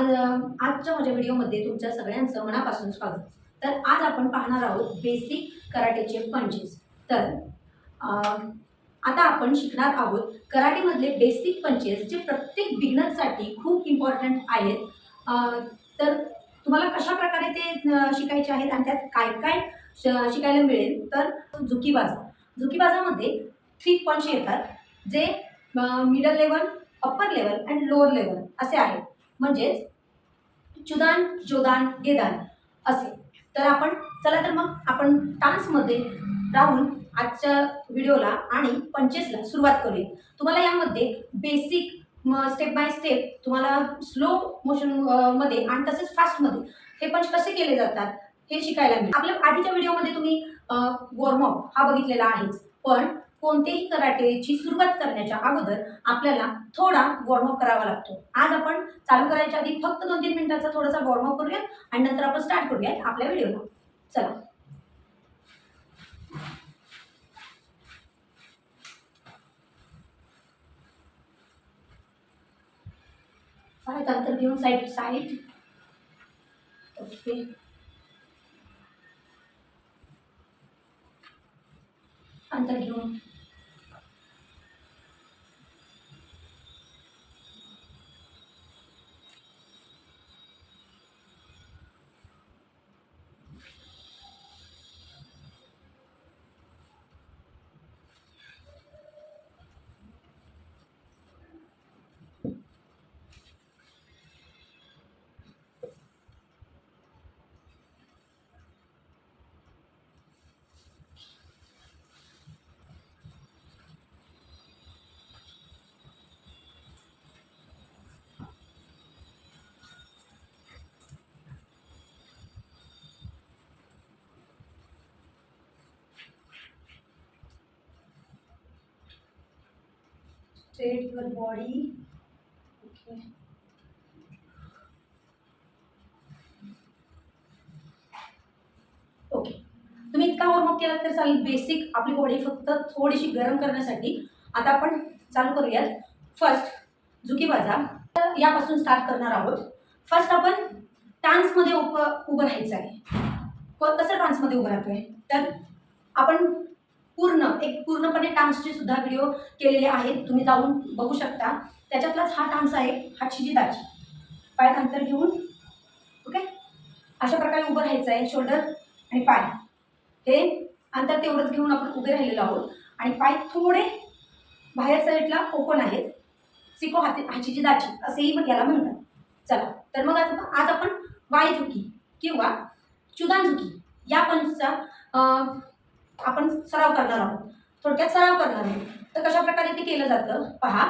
आजच्या माझ्या व्हिडिओमध्ये तुमच्या सगळ्यांचं मनापासून स्वागत. तर आज आपण पाहणार आहोत बेसिक कराटेचे पंचेस. तर आता आपण शिकणार आहोत कराटेमधले बेसिक पंचेस जे प्रत्येक बिगिनरसाठी खूप इम्पॉर्टंट आहेत. तर तुम्हाला कशा प्रकारे ते शिकायचे आहेत आणि त्यात काय काय शिकायला मिळेल. तर झुकीबाजामध्ये 3 पंच येतात जे middle level, upper level and lower level असे आहेत. म्हणजेच चुदान, जोदान, गेदान असे. तर चला तर मग आपण डान्समध्ये राहून आजच्या व्हिडिओला आणि पंचेसला सुरुवात करूया. तुम्हाला यामध्ये बेसिक स्टेप बाय स्टेप तुम्हाला स्लो मोशन मध्ये आणि तसेच फास्टमध्ये हे पंच कसे केले जातात हे शिकायला मिळेल. आपल्या आधीच्या व्हिडिओमध्ये तुम्ही वॉर्मअप हा बघितलेला आहेच, पण कोणतेही कराटेची सुरुवात करण्याच्या अगोदर आपल्याला थोडा वॉर्मअप करावा लागतो. आज आपण चालू करायच्या आधी फक्त 2-3 मिनिटाचा थोडासा वॉर्मअप करूया आणि नंतर आपण स्टार्ट करूया आपल्या व्हिडिओला. चला. अंतर घेऊन साईड टू साईड. ओके. अंतर घेऊन straight your body. Okay. Okay. तुम्ही इतका वॉर्मअप केला तर चालेल. बेसिक आपली बॉडी फक्त थोडीशी गरम करण्यासाठी. आता आपण चालू करूयात. फर्स्ट झुकीबाजा यापासून स्टार्ट करणार आहोत. फर्स्ट आपण डान्समध्ये उभं राहायचं आहे. कसं डान्समध्ये उभं राहतोय तर आपण पूर्णपणे डान्सचे सुद्धा व्हिडिओ केलेले आहेत, तुम्ही जाऊन बघू शकता. त्याच्यातलाच हा डान्स आहे हातची दाची. पायात अंतर घेऊन ओके अशा प्रकारे उभं राहायचं आहे. शोल्डर आणि पाय हे अंतर तेवढंच घेऊन आपण उभे राहिलेलो आहोत आणि पाय थोडे बाहेर साईडला ओपन आहेत. सिको हाचीची दाची असेही याला म्हणतात. चला तर मग आज आपण वाय झुकी किंवा चुदान झुकी या पंचचा आपण सराव करणार आहोत. थोडक्यात सराव करणार आहोत. तर कशा प्रकारे ते केलं जातं पहा.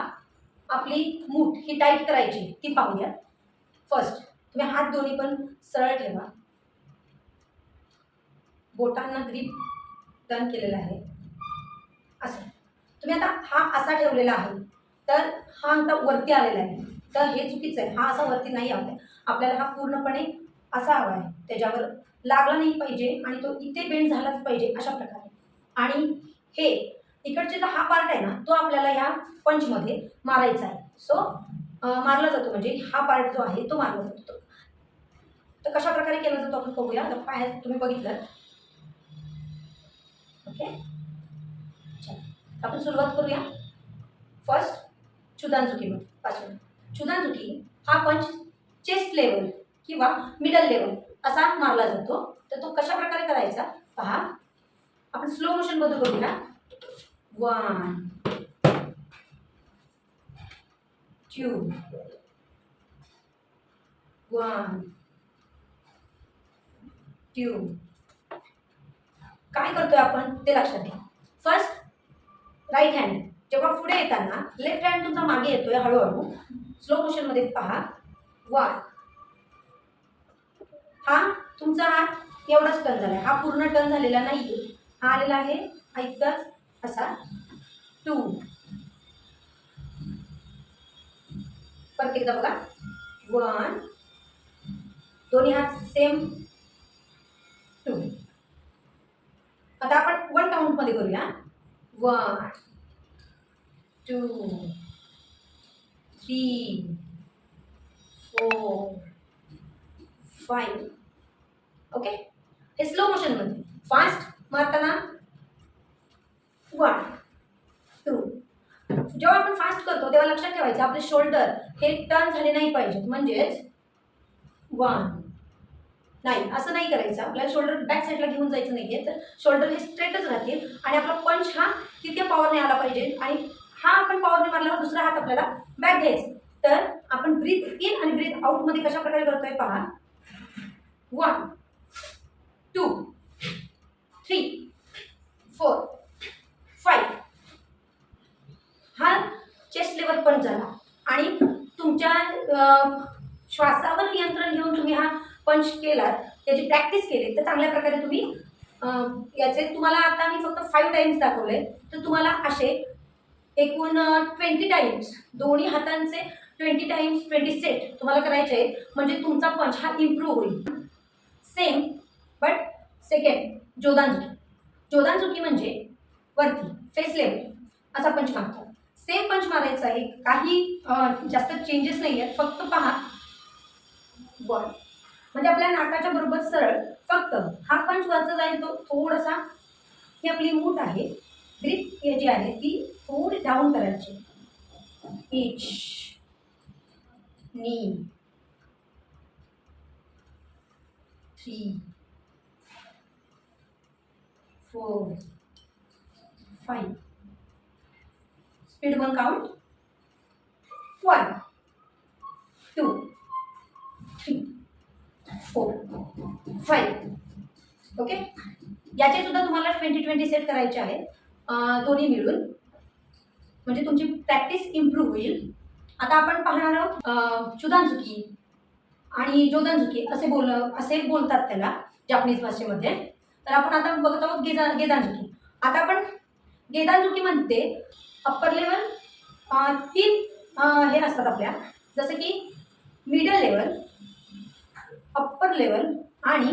आपली मूठ ही टाईट करायची ती पाहूया. फर्स्ट तुम्ही हात दोन्ही पण सरळ ठेवा. बोटांना ग्रीप टर्न केलेला आहे असं. तुम्ही आता हा असा ठेवलेला आहे तर हा आता वरती आलेला आहे, तर हे चुकीचं आहे. हा असा वरती नाही हवा. आपल्याला हा पूर्णपणे असा हवा आहे, त्याच्यावर लागला नाही पाहिजे आणि तो इथे बेंड झालाच पाहिजे अशा प्रकारे. आणि हे इकडचे जो हा पार्ट आहे ना तो आपल्याला या पंचमध्ये मारायचा आहे. सो मारला जातो, म्हणजे हा पार्ट जो आहे तो मारला जातो. तर कशा प्रकारे केला जातो आपण बघूया. तर पाय तुम्ही बघितलं. ओके. आपण सुरुवात करूया. फर्स्ट चुदानझुकी पासून. चुदानझुकी हा पंच चेस्ट लेवल किंवा मिडल लेवल असा मारला जातो. तर तो कशा प्रकारे करायचा पहा. आपण स्लो मोशन मध्ये करूया. 1 2 1 2. काय करतोय आपण ते लक्षात घ्या. फर्स्ट राईट हँड जेव्हा पुढे येताना लेफ्ट हँड तुमचा मागे येतोय हळूहळू. स्लो मोशन मध्ये पहा. 1 हा तुमचा हात एवढाच टर्न झालाय, हा पूर्ण टर्न झालेला नाहीये. हा आलेला आहे ऐकताच असा. 2 परत एकदा बघा. 1 दोन्ही हात सेम. 2 आता आपण 1 काउंट मध्ये करूया. 1 2 3 4 5. ओके, हे स्लो मोशनमध्ये. फास्ट मारताना 1 2. जेव्हा आपण फास्ट करतो तेव्हा लक्षात ठेवायचं आपले शोल्डर हे टर्न झाले नाही पाहिजेत, म्हणजेच 1 नाही, असं नाही करायचं. आपल्याला शोल्डर बॅक साईडला घेऊन जायचं नाही आहे, तर शोल्डर हे स्ट्रेटच राहतील आणि आपला पंच हा तिथे पॉवरने आला पाहिजे. आणि हा आपण पॉवरने मारल्यावर दुसरा हात आपल्याला बॅक घ्यायचा. तर आपण ब्रीथ इन आणि ब्रीथ आउटमध्ये कशा प्रकारे करतोय पहा. 1 2 3 4 5. हा चेस्ट लेवल पंच झाला. आणि तुमच्या श्वासावर नियंत्रण घेऊन तुम्ही हा पंच केलात, त्याची प्रॅक्टिस केली तर चांगल्या प्रकारे तुम्ही याचे तुम्हाला आता मी फक्त 5 टाइम्स दाखवले, तर तुम्हाला असे एकूण 20 टाइम्स दोन्ही हातांचे 20 टाइम्स 20 सेट तुम्हाला करायचे आहेत. म्हणजे तुमचा पंच हा इम्प्रूव्ह होईल. सेम बट सेकंड जोदानजुकी. जोदानजुकी म्हणजे वरती फेस लेवल असा पंच मारतो. सेम पंच मारायचा आहे, काही जास्त चेंजेस नाही आहेत. फक्त पहा 1 म्हणजे आपल्या नाकाच्या बरोबर सरळ, फक्त हा पंच वरचा जाईल तो थोडासा, ही आपली मूठ आहे, ग्रिप हे जी आहे ती थोडी डाऊन करायची. इच नी 3 4 5. Speed 1 count 1 2 3 4 5. ओके, याचे सुद्धा तुम्हाला 20 सेट करायचे आहेत दोन्ही मिळून, म्हणजे तुमची प्रॅक्टिस इम्प्रूव्ह होईल. आता आपण पाहणार आहोत चुदानजुकी आणि जोदानजुकी असे बोलतात त्याला जापनीज भाषेमध्ये. तर आपण आता बघत आहोत गेदानजुकी. आता आपण गेदानजुकीमध्ये अप्पर लेवल 3 हे असतात आपल्या, जसं की मिडल लेवल, अप्पर लेवल आणि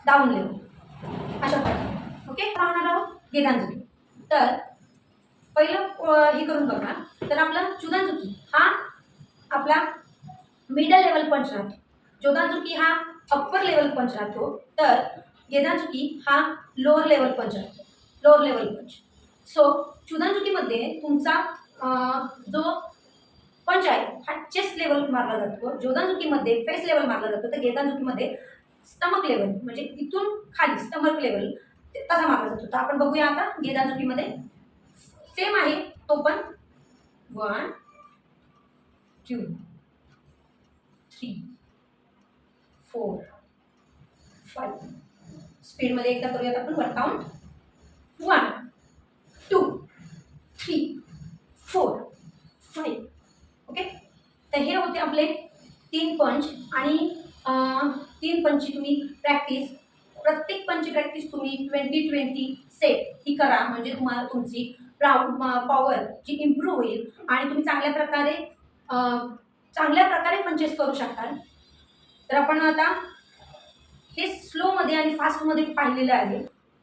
डाऊन लेवल अशा प्रकारे. ओके, पाहणार आहोत गेदानजुकी. तर पहिलं हे करून बघा. तर आपला चुदानजुकी हा आपला मिडल लेवल पंच राहतो, जोदानजुकी हा अप्पर लेवल पंच राहतो, तर गेदानजुकी हा लोअर लेवल पंच राहतो, लोअर लेवल पंच. सो चुदानजुकीमध्ये तुमचा जो पंच आहे हा चेस्ट लेवल मारला जातो, जोदानजुकीमध्ये फेस लेवल मारला जातो, तर गेदानजुकीमध्ये स्टमक लेवल म्हणजे इथून खाली स्टमक लेवल तसा मारला जातो. तर आपण बघूया आता गेदानजुकीमध्ये सेम आहे तो पण. 1 2 3 4 5. स्पीडमध्ये एकदा करूयात आपण. 1 काउंट 1 2 3 4 5. ओके, तर हे होते आपले 3 पंच. आणि 3 पंचची तुम्ही प्रॅक्टिस, प्रत्येक पंच प्रॅक्टिस तुम्ही 20 सेट ही करा, म्हणजे तुम्हाला तुमची पॉवर जी इम्प्रूव्ह होईल आणि तुम्ही चांगल्या प्रकारे पंचेस करू शकाल. तर आपण आता हे स्लोमध्ये आणि फास्टमध्ये पाहिलेलं आहे.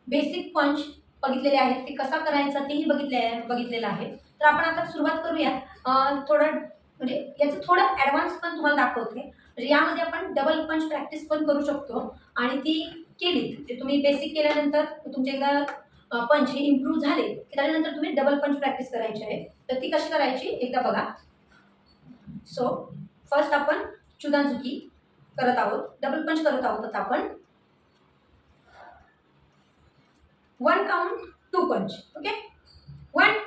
बेसिक पंच बघितलेले आहेत, ते कसा करायचा तेही बघितलेलं आहे. तर आपण आता सुरुवात करूया. थोडं म्हणजे याचं थोडं ॲडव्हान्स पण तुम्हाला दाखवते. म्हणजे यामध्ये आपण डबल पंच प्रॅक्टिस पण करू शकतो, आणि ती केली जे तुम्ही बेसिक केल्यानंतर तुमचे एकदा पंच हे इम्प्रूव्ह झाले की त्याच्यानंतर तुम्ही डबल पंच प्रॅक्टिस करायची आहे. तर ती कशी करायची एकदा बघा. सो फर्स्ट आपण चुदानजुकी करत आहोत, डबल पंच करत आहोत. आता आपण 1 काउंट 2 पंच. ओके, 1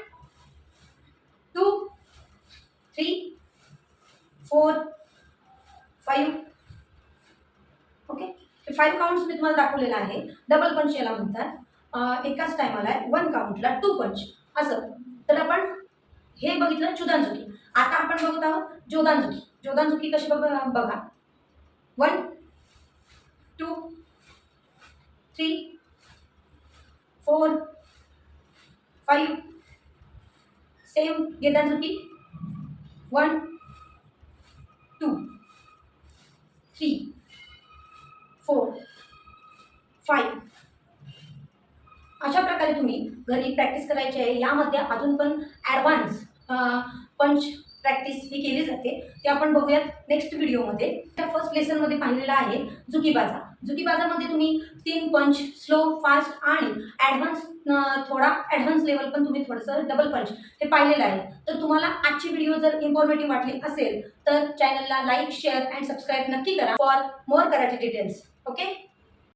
2 3 4 5. ओके, 5 काउंट्स मी तुम्हाला दाखवलेला आहे. डबल पंच याला म्हणतात. एकाच टायमाला 1 काउंटला 2 पंच असं. तर आपण हे बघितलं चुदानजुकी. आता आपण बघत आहोत जोदानजुकी. जोदानजुकी कशी बघा. 1 2 3 4 5. सेम गेदानजुकी. 1 2 3 4 5. अशा प्रकारे तुम्ही घरी प्रॅक्टिस करायची आहे. यामध्ये अजून पण ॲडव्हान्स पंच प्रॅक्टिस ही केली जाते ते आपण बघूयात नेक्स्ट व्हिडिओमध्ये. त्या फर्स्ट लेसनमध्ये पाहिलेलं आहे जुकीबाजा. जुकीबाजामध्ये तुम्ही 3 पंच, स्लो, फास्ट आणि ॲडव्हान्स, थोडा ॲडव्हान्स लेवल पण तुम्ही थोडंसं डबल पंच हे पाहिलेलं आहे. तर तुम्हाला आजची व्हिडिओ जर इन्फॉर्मेटिव्ह वाटली असेल तर चॅनलला लाईक, शेअर अँड सबस्क्राईब नक्की करा for more karate details. Okay.